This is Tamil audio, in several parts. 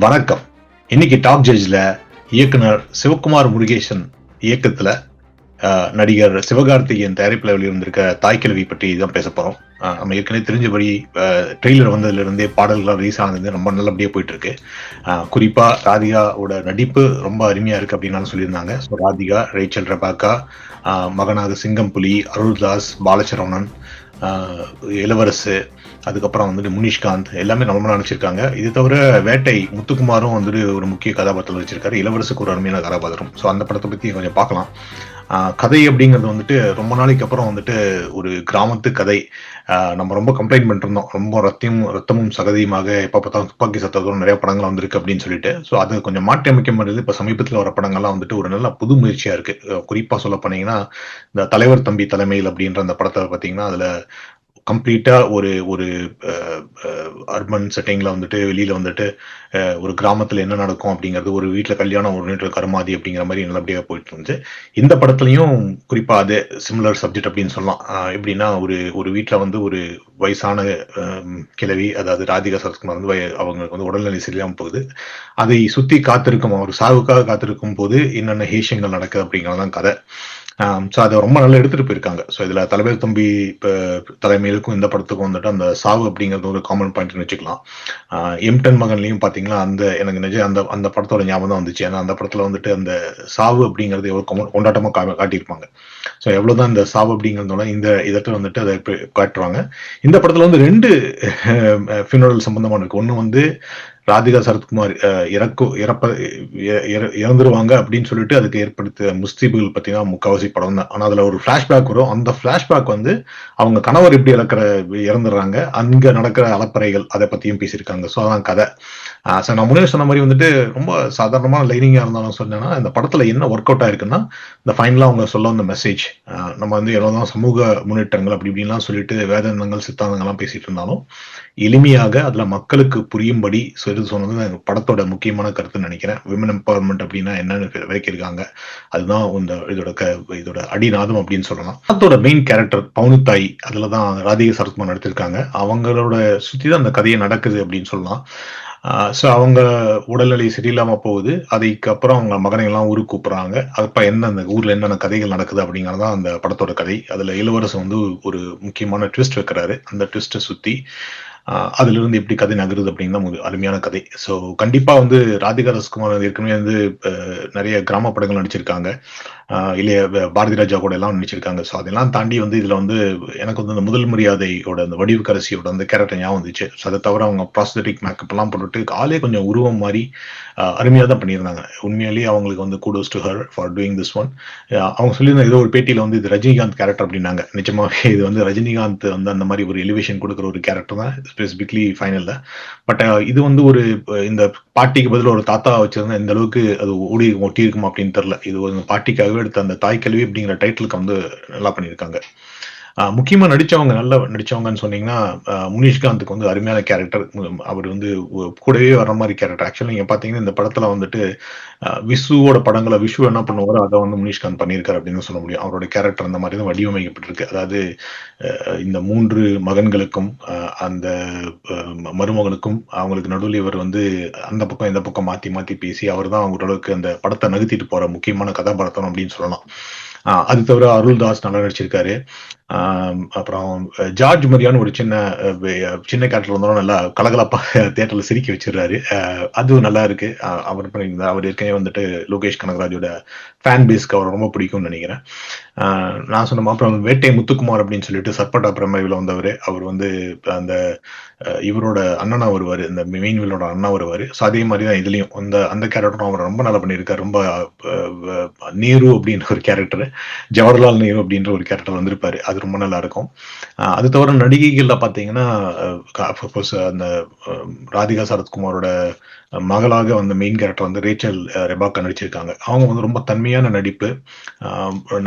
வணக்கம். இன்னைக்கு டாப் ஜட்ஜ்ல இயக்குனர் சிவகுமார் முருகேசன் இயக்கத்துல நடிகர் சிவகார்த்திகேயன் தயாரிப்புல வெளிவந்திருக்க தாய்க்கிழவி பற்றி தான் பேச போறோம். நம்ம ஏற்கனவே தெரிஞ்சபடி ட்ரெய்லர் வந்ததுல இருந்தே பாடல்கள் ரிலீஸ் ஆனது ரொம்ப நல்லபடியா போயிட்டு இருக்கு. குறிப்பா ராதிகாவோட நடிப்பு ரொம்ப அருமையா இருக்கு அப்படின்னு சொல்லியிருந்தாங்க. ஸோ ராதிகா, ரேச்சல் ரெபாக்கா, மகனாக சிங்கம் புலி, அருள்தாஸ், பாலசரவணன், இளவரசு, அதுக்கப்புறம் வந்துட்டு முனிஷ்காந்த் எல்லாமே ரொம்ப நினைச்சிருக்காங்க. இது தவிர வேட்டை முத்துக்குமாரும் வந்துட்டு ஒரு முக்கிய கதாபாத்திரம் வச்சிருக்காரு. இளவரசுக்கு ஒரு அருமையான கதாபாத்திரம். ஸோ அந்த படத்தை பத்தி கொஞ்சம் பார்க்கலாம். கதை அப்படிங்கிறது வந்துட்டு ரொம்ப நாளைக்கு அப்புறம் வந்துட்டு ஒரு கிராமத்து கதை. நம்ம ரொம்ப கம்ப்ளைண்ட் பண்ணிட்டு இருந்தோம். ரொம்ப ரத்தமும் சகதியுமாக எப்ப பார்த்தாலும் துப்பாக்கி சத்தத்தோட நிறைய படங்கள் வந்திருக்கு அப்படின்னு சொல்லிட்டு. ஸோ அது கொஞ்சம் மாற்றி அமைக்கப்படுது. இப்ப சமீபத்தில் வர படங்கள்லாம் வந்துட்டு ஒரு நல்ல புது முயற்சியா இருக்கு. குறிப்பா சொல்ல போனீங்கன்னா இந்த தலைவர் தம்பி தலைமையில் அப்படின்ற அந்த படத்தை பார்த்தீங்கன்னா அதுல கம்ப்ளீட்டா ஒரு ஒரு அர்பன் செட்டிங்ல வந்துட்டு வெளியில வந்துட்டு ஒரு கிராமத்துல என்ன நடக்கும் அப்படிங்கிறது, ஒரு வீட்டுல கல்யாணம், ஒரு வீட்டுல கருமாதி அப்படிங்கிற மாதிரி நல்லபடியா போயிட்டு இருந்துச்சு. இந்த படத்துலயும் குறிப்பா அதே சிமிலர் சப்ஜெக்ட் அப்படின்னு சொல்லலாம். எப்படின்னா ஒரு வீட்டுல வந்து ஒரு வயசான கிழவி, அதாவது ராதிகா சரத்குமார் வந்து அவங்களுக்கு வந்து உடல்நிலை சரியில்லாம போகுது. அதை சுத்தி காத்திருக்கும், அவர் சாவுக்காக காத்திருக்கும் போது என்னென்ன ஹேஷங்கள் நடக்குது அப்படிங்கறதான் கதை. ஸோ அதை ரொம்ப நல்லா எடுத்துட்டு போயிருக்காங்க. ஸோ இதுல தலைவர் தம்பி தலைமையிலுக்கும் இந்த படத்துக்கும் வந்துட்டு அந்த சாவு அப்படிங்கிறது ஒரு காமன் பாயிண்ட்னு வச்சுக்கலாம். எம்டன் மகன்லையும் பாத்தீங்கன்னா எனக்கு நிஜம் அந்த படத்தோட ஞாபகம் தான் வந்துச்சு. ஏன்னா அந்த படத்துல வந்துட்டு அந்த சாவு அப்படிங்கிறது எவ்வளவு கொண்டாட்டமா காட்டியிருப்பாங்க. ஸோ எவ்வளவுதான் இந்த சாவு அப்படிங்கிறதோட இந்த இடத்துல வந்துட்டு அதை காட்டுவாங்க. இந்த படத்துல வந்து 2 ஃபியூனரல் சம்பந்தமான இருக்கு. ஒண்ணு வந்து ராதிகா சரத்குமார் இறந்துருவாங்க அப்படின்னு சொல்லிட்டு அதுக்கு ஏற்படுத்த முஸ்தீபுகள் பத்தினா முக்காவாசி படம் தான். ஆனா அதுல ஒரு பிளாஷ்பேக் வரும். அந்த பிளாஷ்பேக் வந்து அவங்க கணவர் எப்படி இறந்துடுறாங்க, அங்க நடக்கிற அலப்பறைகள் அதை பத்தியும் பேசியிருக்காங்க. ஸோ அதான் கதை. நான் முன்னாடி சொன்ன மாதிரி வந்துட்டு ரொம்ப சாதாரணமான லைனிங்கா இருந்தாலும் சொன்னேன்னா, இந்த படத்துல என்ன ஒர்க் அவுட் ஆயிருக்குன்னா, இந்த ஃபைனலா அவங்க சொல்ல வந்த மெசேஜ், நம்ம வந்து எவ்வளவுதான் சமூக முன்னேற்றங்கள் அப்படி இப்படின்லாம் சொல்லிட்டு வேதாந்தங்கள் சித்தாந்தங்கள்லாம் பேசிட்டு இருந்தாலும் எளிமையாக அதுல மக்களுக்கு புரியும்படி சொன்னது படத்தோட முக்கியமான கருத்துன்னு நினைக்கிறேன். விமன் எம்பவர்மெண்ட் அப்படின்னா என்னன்னு விளக்கியிருக்காங்க. அதுதான் இதோட அடிநாதம் அப்படின்னு சொல்லலாம். படத்தோட மெயின் கேரக்டர் பவுனுத்தாய், அதுலதான் ராதிகா சரத்குமார் நடித்திருக்காங்க. அவங்களோட சுத்தி தான் அந்த கதையை நடக்குது அப்படின்னு சொல்லலாம். ஸோ அவங்க உடல்நிலை சரியில்லாம போகுது. அதுக்கப்புறம் அவங்க மகனை எல்லாம் ஊருக்கு கூப்பிடுறாங்க. அப்ப அந்த ஊர்ல என்னென்ன கதைகள் நடக்குது அப்படிங்கறதான் அந்த படத்தோட கதை. அதுல இளவரசன் வந்து ஒரு முக்கியமான ட்விஸ்ட் வைக்கிறாரு. அந்த ட்விஸ்ட்டை சுத்தி அதுல இருந்து எப்படி கதை நகருது அப்படின்னா ஒரு அருமையான கதை. ஸோ கண்டிப்பா வந்து ராதிகா ரஸ்குமார் ஏற்கனவே வந்து நிறைய கிராம படங்கள் நடிச்சிருக்காங்க. இல்லையா பாரதி ராஜா கூட எல்லாம் நடிச்சிருக்காங்க. ஸோ அதெல்லாம் தாண்டி வந்து இதுல வந்து எனக்கு வந்து அந்த முதல் மரியாதையோட அந்த வடிவுக்கரசியோட அந்த கேரக்டர் ஞாபகம் வந்துச்சு. ஸோ அதை தவிர அவங்க ப்ராஸ்தட்டிக் மேக்கப் எல்லாம் போட்டுட்டு ஆளே கொஞ்சம் உருவம் மாதிரி அருமையா தான் பண்ணியிருந்தாங்க. உண்மையிலேயே அவங்களுக்கு வந்து kudos to her for doing this one. அவங்க சொல்லியிருந்த ஏதோ ஒரு பேட்டியில வந்து இது ரஜினிகாந்த் கேரக்டர் அப்படின்னாங்க. நிஜமாவே இது வந்து ரஜினிகாந்த் வந்து அந்த மாதிரி ஒரு எலிவேஷன் கொடுக்குற ஒரு கேரக்டர் தான் ஸ்பெசிபிக்லி ஃபைனல்ல. பட் இது வந்து ஒரு இந்த பாட்டிக்கு பதில் ஒரு தாத்தா வச்சிருந்தா இந்த அளவுக்கு அது ஒட்டி இருக்குமா அப்படின்னு தெரியல. இது ஒரு பாட்டிக்காகவே எடுத்த அந்த தாய்க்கல்வி அப்படிங்கிற டைட்டிலுக்கு வந்து நல்லா பண்ணியிருக்காங்க. முக்கியமா நடிச்சவங்கன்னு சொன்னீங்கன்னா, முனிஷ்காந்துக்கு வந்து அருமையான கேரக்டர். அவர் வந்து கூடவே வர்ற மாதிரி கேரக்டர். ஆக்சுவலி நீங்க பாத்தீங்கன்னா இந்த படத்துல வந்துட்டு விசுவோட படங்களை விஷு என்ன பண்ணுவாரோ அதை வந்து முனிஷ்காந்த் பண்ணியிருக்காரு அப்படின்னு சொல்ல முடியும். அவரோட கேரக்டர் அந்த மாதிரி தான் வடிவமைக்கப்பட்டிருக்கு. அதாவது இந்த 3 மகன்களுக்கும் அந்த மருமகனுக்கும் அவங்களுக்கு நடுவில் இவர் வந்து அந்த பக்கம் இந்த பக்கம் மாத்தி மாத்தி பேசி அவர் தான் ஓரளவுக்கு அந்த படத்தை நகர்த்திட்டு போற முக்கியமான கதாபாத்திரம் அப்படின்னு சொல்லலாம். அது தவிர அருள்தாஸ் நல்லா நடிச்சிருக்காரு. அப்புறம் ஜார்ஜ் மரியான்னு ஒரு சின்ன கேரக்டர் வந்தாலும் நல்லா கலகலப்பா தியேட்டர்ல சிரிக்க வச்சிருக்காரு. அதுவும் நல்லா இருக்கு. அவர் பண்ணியிருந்தார். அவர் ஏற்கனவே வந்துட்டு லோகேஷ் கனகராஜோட ஃபேன் பேஸ்க்கு அவர் ரொம்ப பிடிக்கும்னு நினைக்கிறேன். நான் சொன்ன அப்புறம் வேட்டை முத்துக்குமார் அப்படின்னு சொல்லிட்டு சர்பட்டா பிரமேவில வந்தவர். அவர் வந்து அந்த இவரோட அண்ணனா வருவாரு, இந்த மெயின் வில்லோட அண்ணா வருவாரு. ஸோ அதே மாதிரி தான் இதுலயும் அந்த கேரக்டரும் அவர் ரொம்ப நல்லா பண்ணியிருக்காரு. ரொம்ப நேரு அப்படின்ற ஒரு கேரக்டர், ஜவஹர்லால் நேரு அப்படின்ற ஒரு கேரக்டர் வந்திருப்பாரு. அது ரொம்ப நல்லா இருக்கும். அது தவிர நடிகைகள்ல பாத்தீங்கன்னா அந்த ராதிகா சரத்குமாரோட மகளாக வந்து மெயின் கேரக்டர் வந்து ரேச்சல் ரெபாக்கா நடிச்சிருக்காங்க. அவங்க வந்து ரொம்ப தன்மையான நடிப்பு.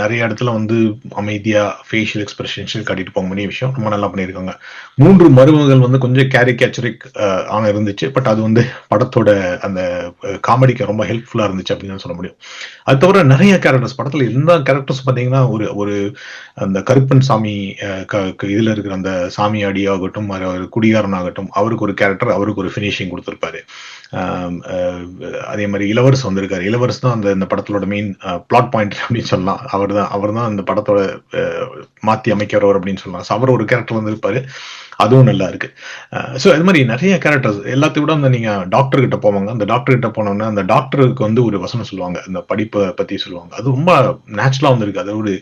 நிறைய இடத்துல வந்து அமைதியா ஃபேஷியல் எக்ஸ்பிரஷன்ஸ் காட்டிட்டு போக வேண்டிய விஷயம் ரொம்ப நல்லா பண்ணியிருக்காங்க. 3 மருமகள் வந்து கொஞ்சம் கேரிகேச்சரிக் இருந்துச்சு. பட் அது வந்து படத்தோட அந்த காமெடிக்கு ரொம்ப ஹெல்ப்ஃபுல்லா இருந்துச்சு அப்படின்னு சொல்ல முடியும். அது தவிர நிறைய கேரக்டர்ஸ் படத்துல எல்லா கேரக்டர்ஸ் பாத்தீங்கன்னா ஒரு அந்த கருப்பு கருப்பன் சாமி இதுல இருக்கிற அந்த சாமியாடி ஆகட்டும், குடிகாரன் ஆகட்டும், அவருக்கு ஒரு கேரக்டர், அவருக்கு ஒரு ஃபினிஷிங் கொடுத்திருப்பாரு. அதே மாதிரி இளவரசு வந்திருக்காரு. இளவரசு தான் இந்த படத்தோட மெயின் பிளாட் பாயிண்ட் அப்படின்னு சொல்லலாம். அவர் தான் அந்த படத்தோட மாத்தி அமைக்கிறவர் அப்படின்னு சொல்லலாம். ஸோ அவர் ஒரு கேரக்டர் வந்திருப்பாரு. அதுவும் நல்லா இருக்கு. ஸோ இது மாதிரி நிறைய கேரக்டர்ஸ் எல்லாத்தையும் விட அந்த நீங்க டாக்டர் கிட்ட போவாங்க. அந்த டாக்டர் கிட்ட போனோம்னா அந்த டாக்டருக்கு வந்து ஒரு வசனம் சொல்லுவாங்க. அந்த படிப்பை பத்தி சொல்லுவாங்க. அது ரொம்ப நேச்சுரலா வந்திருக்கு. அது ஒரு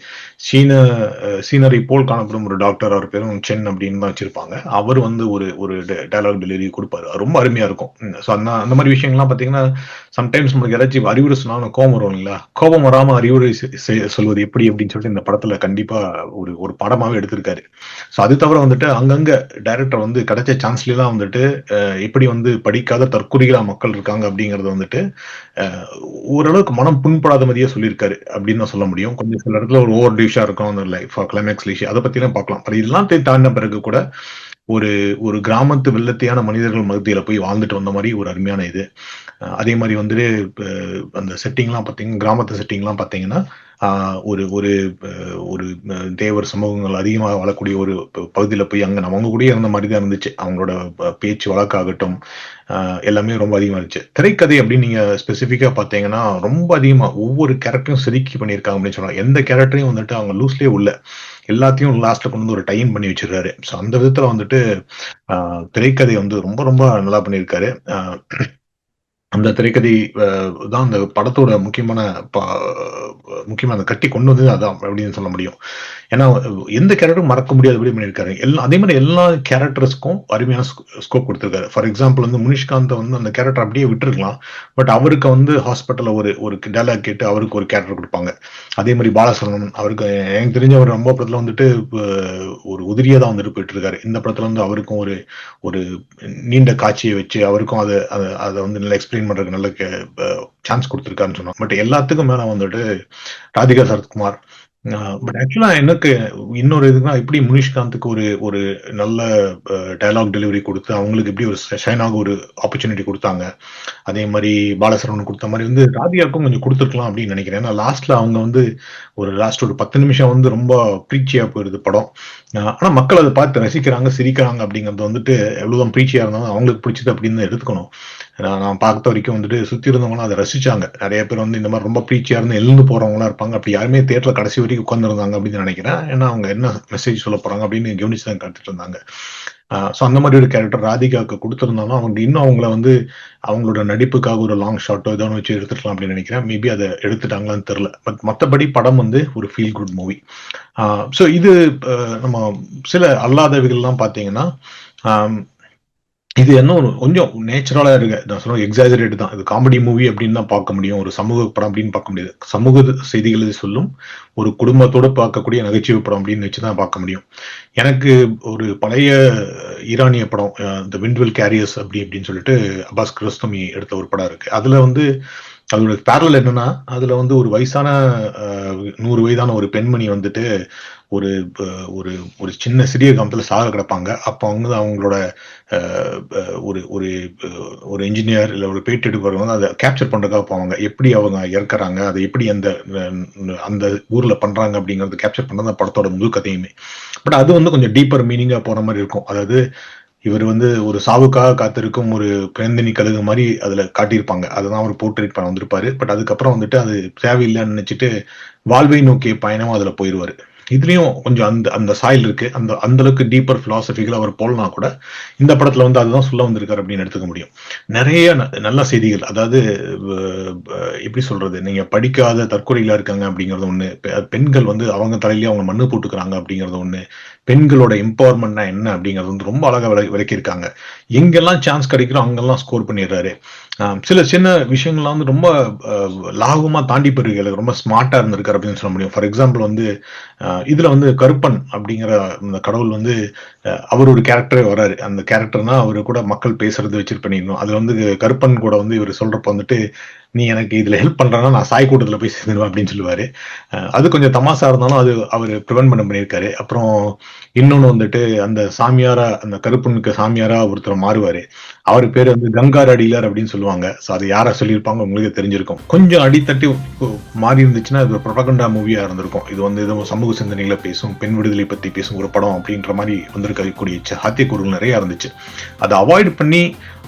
சீனரி போல் காணப்படும் ஒரு டாக்டர். அவர் பேரும் சென் அப்படின்னு தான் வச்சிருப்பாங்க. அவர் வந்து ஒரு டயலாக் டெலிவரி கொடுப்பாரு. ரொம்ப அருமையா இருக்கும். ஸோ அந்த மாதிரி விஷயங்கள்லாம் பாத்தீங்கன்னா சம்டைம்ஸ் நமக்கு ஏதாச்சும் அறிவுரை சொன்னாலும் கோபம் வரும் இல்லைங்களா? கோபம் வராம அறிவுரை சொல்வது எப்படி அப்படின்னு சொல்லிட்டு இந்த படத்துல கண்டிப்பா ஒரு படமாவே எடுத்திருக்காரு. ஸோ அது தவிர வந்துட்டு அங்கங்க டைரக்டர் வந்து கிடைச்ச சான்ஸ்லாம் வந்துட்டு எப்படி வந்து படிக்காத தற்குறிகளா மக்கள் இருக்காங்க அப்படிங்கறது வந்துட்டு ஓரளவுக்கு மனம் புண்படாத மாதிரியே சொல்லியிருக்காரு அப்படின்னு தான் சொல்ல முடியும். கொஞ்சம் சில இடத்துல ஒரு ஓவர் டியூஷா இருக்கும் அந்த கிளைமேக்ஸ் லீஷ் அதை பத்தி எல்லாம் பார்க்கலாம். இதெல்லாம் தாண்டின பிறகு கூட ஒரு ஒரு கிராமத்து வெள்ளத்தையான மனிதர்கள் மத்தியில போய் வாழ்ந்துட்டு வந்த மாதிரி ஒரு அருமையான இது. அதே மாதிரி வந்துட்டு அந்த செட்டிங்லாம் பார்த்தீங்கன்னா கிராமத்து செட்டிங்லாம் பார்த்தீங்கன்னா ஒரு ஒரு ஒரு தேவர் சமூகங்கள் அதிகமாக வாழக்கூடிய ஒரு பகுதியில போய் அங்க அவங்க கூட இருந்த மாதிரி தான் இருந்துச்சு. அவங்களோட பேச்சு வழக்காகட்டும் எல்லாமே ரொம்ப அதிகமா இருந்துச்சு. திரைக்கதை அப்படின்னு நீங்க ஸ்பெசிஃபிக்கா பார்த்தீங்கன்னா ரொம்ப அதிகமா ஒவ்வொரு கேரக்டரையும் செதுக்கி பண்ணியிருக்காங்க அப்படின்னு சொல்லலாம். எந்த கேரக்டரையும் வந்துட்டு அவங்க லூஸ்லயே உள்ள எல்லாத்தையும் லாஸ்ட்ல கொண்டு வந்து ஒரு டைம் பண்ணி வச்சிருக்காரு. ஸோ அந்த விதத்துல வந்துட்டு திரைக்கதை வந்து ரொம்ப ரொம்ப நல்லா பண்ணியிருக்காரு. அந்த திரைக்கதை தான் அந்த படத்தோட முக்கியமான அந்த கட்டி கொண்டு வந்தது அதான் அப்படின்னு சொல்ல முடியும். ஏன்னா எந்த கேரக்டரும் மறக்க முடியாதபடி பண்ணியிருக்காரு. அதே மாதிரி எல்லா கேரக்டர்ஸ்க்கும் அருமையான ஸ்கோப் கொடுத்திருக்காரு. ஃபார் எக்ஸாம்பிள் வந்து முனிஷ்காந்த் வந்து அந்த கேரக்டர் அப்படியே விட்டுருக்கலாம். பட் அவருக்கு வந்து ஹாஸ்பிட்டல்ல ஒரு டயலாக் கேட்டு அவருக்கு ஒரு கேரக்டர் கொடுப்பாங்க. அதே மாதிரி பாலசரவணன் அவருக்கு எனக்கு தெரிஞ்ச ஒரு ரொம்ப படத்துல வந்துட்டு ஒரு உதிரியா தான் வந்துட்டு போயிட்டு இருக்காரு. இந்த படத்துல வந்து அவருக்கும் ஒரு நீண்ட காட்சியை வச்சு அவருக்கும் அதை வந்து நல்லா எக்ஸ்பிளைன் பண்றதுக்கு நல்ல சான்ஸ் கொடுத்திருக்காருன்னு சொன்னோம். பட் எல்லாத்துக்கும் மேல வந்துட்டு ராதிகா சரத்குமார். பட் ஆக்சுவலா எனக்கு இன்னொரு இதுனா எப்படி முனிஷ்காந்துக்கு ஒரு நல்ல டயலாக் டெலிவரி கொடுத்து அவங்களுக்கு எப்படி ஒரு ஷைனாக ஒரு ஆப்பர்ச்சுனிட்டி கொடுத்தாங்க. அதே மாதிரி பாலசரவணன் கொடுத்த மாதிரி வந்து ராதிகாவுக்கும் கொஞ்சம் கொடுத்துருக்கலாம் அப்படின்னு நினைக்கிறேன். ஏன்னா லாஸ்ட்ல அவங்க வந்து லாஸ்ட் ஒரு 10 நிமிஷம் வந்து ரொம்ப பிரீச்சியா போயிருது படம். ஆனா மக்கள் அதை பார்த்து ரசிக்கிறாங்க, சிரிக்கிறாங்க அப்படிங்கிறது வந்துட்டு எவ்வளவுதான் பிரீச்சியா இருந்தாலும் அவங்களுக்கு பிடிச்சது அப்படின்னு தான் எடுத்துக்கணும். நான் பார்த்த வரைக்கும் வந்துட்டு சுத்தி இருந்தவங்களும் அதை ரசிச்சாங்க. நிறைய பேர் வந்து இந்த மாதிரி ரொம்ப பிரீச்சியா இருந்து எழுந்து போறவங்களா இருப்பாங்க. அப்படி யாருமே தேட்டர்ல கடைசி வரைக்கும் உட்கார்ந்துருந்தாங்க அப்படின்னு நினைக்கிறேன். ஏன்னா அவங்க என்ன மெசேஜ் சொல்ல போறாங்க அப்படின்னு கவனிச்சு தான் கத்துட்டு இருந்தாங்க. ஸோ அந்த மாதிரி ஒரு கேரக்டர் ராதிகாவுக்கு கொடுத்திருந்தாலும் அவங்க இன்னும் அவங்கள வந்து அவங்களோட நடிப்புக்காக ஒரு லாங் ஷாட்டோ ஏதோ வச்சு எடுத்துக்கலாம் அப்படின்னு நினைக்கிறேன். மேபி அதை எடுத்துட்டாங்களான்னு தெரியல. பட் மற்றபடி படம் வந்து ஒரு ஃபீல் குட் மூவி. ஸோ இது நம்ம சில அல்லாதவைகள்லாம் பார்த்தீங்கன்னா இது என்ன ஒரு கொஞ்சம் நேச்சுரலா இருக்கு. நான் சொல்ல எக்ஸாஜரேட் தான். இது காமெடி மூவி அப்படின்னு தான் பார்க்க முடியும். ஒரு சமூக படம் அப்படின்னு பார்க்க முடியாது. சமூக செய்திகளை சொல்லும் ஒரு குடும்பத்தோட பார்க்கக்கூடிய நகைச்சுவை படம் அப்படின்னு வச்சுதான் பார்க்க முடியும். எனக்கு ஒரு பழைய ஈரானிய படம் த விண்ட்வில் கேரியர்ஸ் அப்படின்னு சொல்லிட்டு அப்பாஸ் கிரோஸ்தமி எடுத்த ஒரு படம் இருக்கு. அதுல வந்து அதோட பேரல் என்னன்னா அதுல வந்து ஒரு வயசான 100 வயதான ஒரு பெண்மணி வந்துட்டு ஒரு ஒரு ஒரு சின்ன சிறிய கிராமத்துல சாக கிடப்பாங்க. அப்போ அவங்க அவங்களோட ஒரு ஒரு ஒரு இன்ஜினியர் இல்ல ஒரு பேட்டி எடுக்கிறவங்க வந்து அதை கேப்சர் பண்றதுக்காக போவாங்க. எப்படி அவங்க இறக்குறாங்க, அதை எப்படி அந்த அந்த ஊர்ல பண்றாங்க அப்படிங்கறது கேப்சர் பண்றது அந்த படத்தோட முழு கதையுமே. பட் அது வந்து கொஞ்சம் டீப்பர் மீனிங்கா போற மாதிரி இருக்கும். அதாவது இவர் வந்து ஒரு சாவுக்காக காத்திருக்கும் ஒரு பேந்தினி கழுகு மாதிரி அதுல காட்டியிருப்பாங்க. அதுதான் அவர் போர்ட்ரேட் பண்ண வந்திருப்பாரு. பட் அதுக்கப்புறம் வந்துட்டு அது தேவையில்லைன்னு நினைச்சிட்டு வாழ்வை நோக்கிய பயணம் அதுல போயிருவாரு. இதுலயும் கொஞ்சம் அந்த அந்த சாயல் இருக்கு. அந்த அளவுக்கு டீப்பர் பிலாசபிகள் அவர் போலனா கூட இந்த படத்துல வந்து அதுதான் சொல்ல வந்திருக்காரு அப்படின்னு எடுத்துக்க முடியும். நிறைய நல்ல செய்திகள். அதாவது எப்படி சொல்றது, நீங்க படிக்காத தற்கொலைகளா இருக்காங்க அப்படிங்கறது ஒண்ணு. பெண்கள் வந்து அவங்க தலையிலேயே அவங்க மண்ணு போட்டுக்கிறாங்க அப்படிங்கறது ஒண்ணு. பெண்களோட எம்பவர்மெண்ட்னா என்ன அப்படிங்கறது வந்து ரொம்ப அழகா விளக்கியிருக்காங்க. எங்கெல்லாம் சான்ஸ் கிடைக்கிறோம் அங்கெல்லாம் ஸ்கோர் பண்ணிடுறாரு. சில சின்ன விஷயங்கள்லாம் வந்து ரொம்ப லாகமா தாண்டி போயிருக்க ரொம்ப ஸ்மார்ட்டா இருந்திருக்காரு அப்படின்னு சொல்ல முடியும். ஃபார் எக்ஸாம்பிள் வந்து இதுல வந்து கருப்பன் அப்படிங்கிற அந்த கடவுள் வந்து அவர் ஒரு கேரக்டரே வராரு. அந்த கேரக்டர்னா அவரு கூட மக்கள் பேசுறது வச்சு பண்ணிடணும். அதுல வந்து கருப்பன் கூட வந்து இவர் சொல்றப்ப வந்துட்டு நீ எனக்கு இதுல ஹெல்ப் பண்றனா நான் சாய் கூட்டத்துல போய் சேர்ந்துருவேன் அப்படின்னு சொல்லுவாரு. அது கொஞ்சம் தமாசா இருந்தாலும் அது அவர் ப்ரிவென்ட் பண்ணியிருக்காரு. அப்புறம் இன்னொன்னு வந்துட்டு அந்த சாமியாரா அந்த கருப்பனுக்கு சாமியாரா ஒருத்தர் மாறுவாரு. அவர் பேரு வந்து கங்கார் அடிகளார் அப்படின்னு சொல்லுவாங்க. ஸோ அது யார சொல்லியிருப்பாங்க உங்களுக்கே தெரிஞ்சிருக்கும். கொஞ்சம் அடித்தட்டி மாறி இருந்துச்சுன்னா அது ஒரு புரொபகண்டா மூவியா இருந்திருக்கும். இது வந்து ஏதோ சமூக சிந்தனைகளை பேசும், பெண் விடுதலை பத்தி பேசும் ஒரு படம் அப்படின்ற மாரி வந்திருக்கக்கூடிய சாத்தியக்கூறுகள் நெறைய இருந்துச்சு. அத அவாய்ட் பண்ணி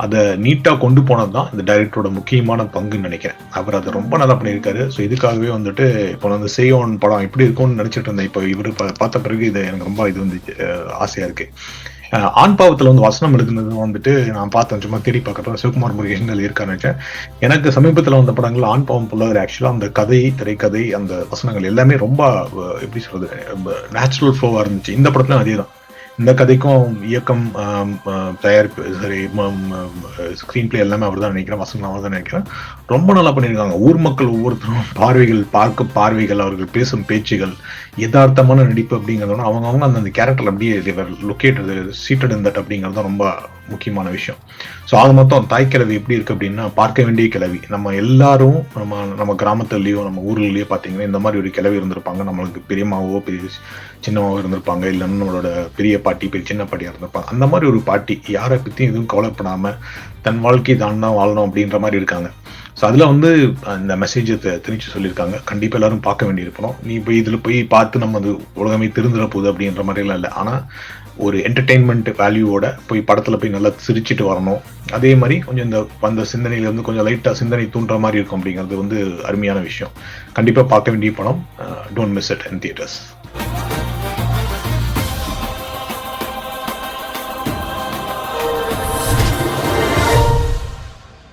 அத நீட்டா கொண்டு போனது தான் இந்த டைரக்டரோட முக்கியமான பங்குன்னு நெனைக்கிறேன். அவர் அத ரொம்ப நல்லா பண்ணியிருக்காரு. ஸோ இதுக்காகவே வந்துட்டு இப்போ வந்து சேயோன் படம் எப்படி இருக்கும்னு நெனச்சிட்டு இருந்தேன். இப்போ இவரு பார்த்த பிறகு இது எனக்கு ரொம்ப இது வந்துச்சு ஆசையா இருக்கு. ஆண் பாவத்துல வந்து வசனம் எழுதுனது வந்துட்டு நான் பார்த்தேன், சும்மா தேடி பார்க்கறப்ப சிவகுமார் முருகேசன் எழுதியிருக்காருன்னு நினைச்சேன். எனக்கு சமீபத்துல வந்த படங்கள் ஆண் பாவம் புல்லவர் ஆக்சுவலா அந்த கதை, திரைக்கதை, அந்த வசனங்கள் எல்லாமே ரொம்ப எப்படி சொல்றது, நேச்சுரல் ஃப்ளோவா இருந்துச்சு. இந்த படத்துலயும் அதேதான். இந்த கதைக்கும் இயக்கம், தயாரிப்பு, சரி, ஸ்கிரீன் பிளே எல்லாமே அவர் தான் நினைக்கிறேன், வசனம் அவர் தான் நினைக்கிறேன். ரொம்ப நல்லா பண்ணியிருக்காங்க. ஊர் மக்கள் ஒவ்வொருத்தரும் பார்வைகள், பார்க்க பார்வைகள், அவர்கள் பேசும் பேச்சுகள், யதார்த்தமான நடிப்பு அப்படிங்கிறத அவங்க அந்த கேரக்டர் அப்படியே லொக்கேட்டட் சீட்டட் இன் தட் அப்படிங்கிறது ரொம்ப முக்கியமான விஷயம். ஸோ அது மொத்தம் தாய் கிழவி எப்படி இருக்கு அப்படின்னா, பார்க்க வேண்டிய கிழவி. நம்ம எல்லாரும் நம்ம கிராமத்துலயோ நம்ம ஊர்லயோ பார்த்தீங்கன்னா இந்த மாதிரி ஒரு கிழவி இருந்திருப்பாங்க. நம்மளுக்கு பெரியம்மாவோ பெரிய சின்னமாவோ இருந்திருப்பாங்க, இல்லைன்னா நம்மளோட பெரிய பாட்டி சின்ன பாட்டியா இருந்திருப்பாங்க. அந்த மாதிரி ஒரு பாட்டி யாரை பற்றியும் எதுவும் கவலைப்படாம தன் வாழ்க்கை தான் வாழணும் அப்படின்ற மாதிரி இருக்காங்க. ஸோ அதில் வந்து அந்த மெசேஜை திணிச்சு சொல்லியிருக்காங்க. கண்டிப்பாக எல்லாரும் பார்க்க வேண்டியிருக்கணும். நீ போய் இதில் போய் பார்த்து நம்ம அது உலகமே திருந்துற போகுது அப்படின்ற மாதிரிலாம் இல்லை. ஆனால் ஒரு என்டர்டெயின்மெண்ட் வேல்யூவோட போய் படத்தில் போய் நல்லா சிரிச்சிட்டு வரணும். அதே மாதிரி கொஞ்சம் இந்த வந்த சிந்தனையில வந்து கொஞ்சம் லைட்டாக சிந்தனை தூண்டுற மாதிரி இருக்கும் அப்படிங்கிறது வந்து அருமையான விஷயம். கண்டிப்பாக பார்க்க வேண்டிய படம். Don't miss it in theatres.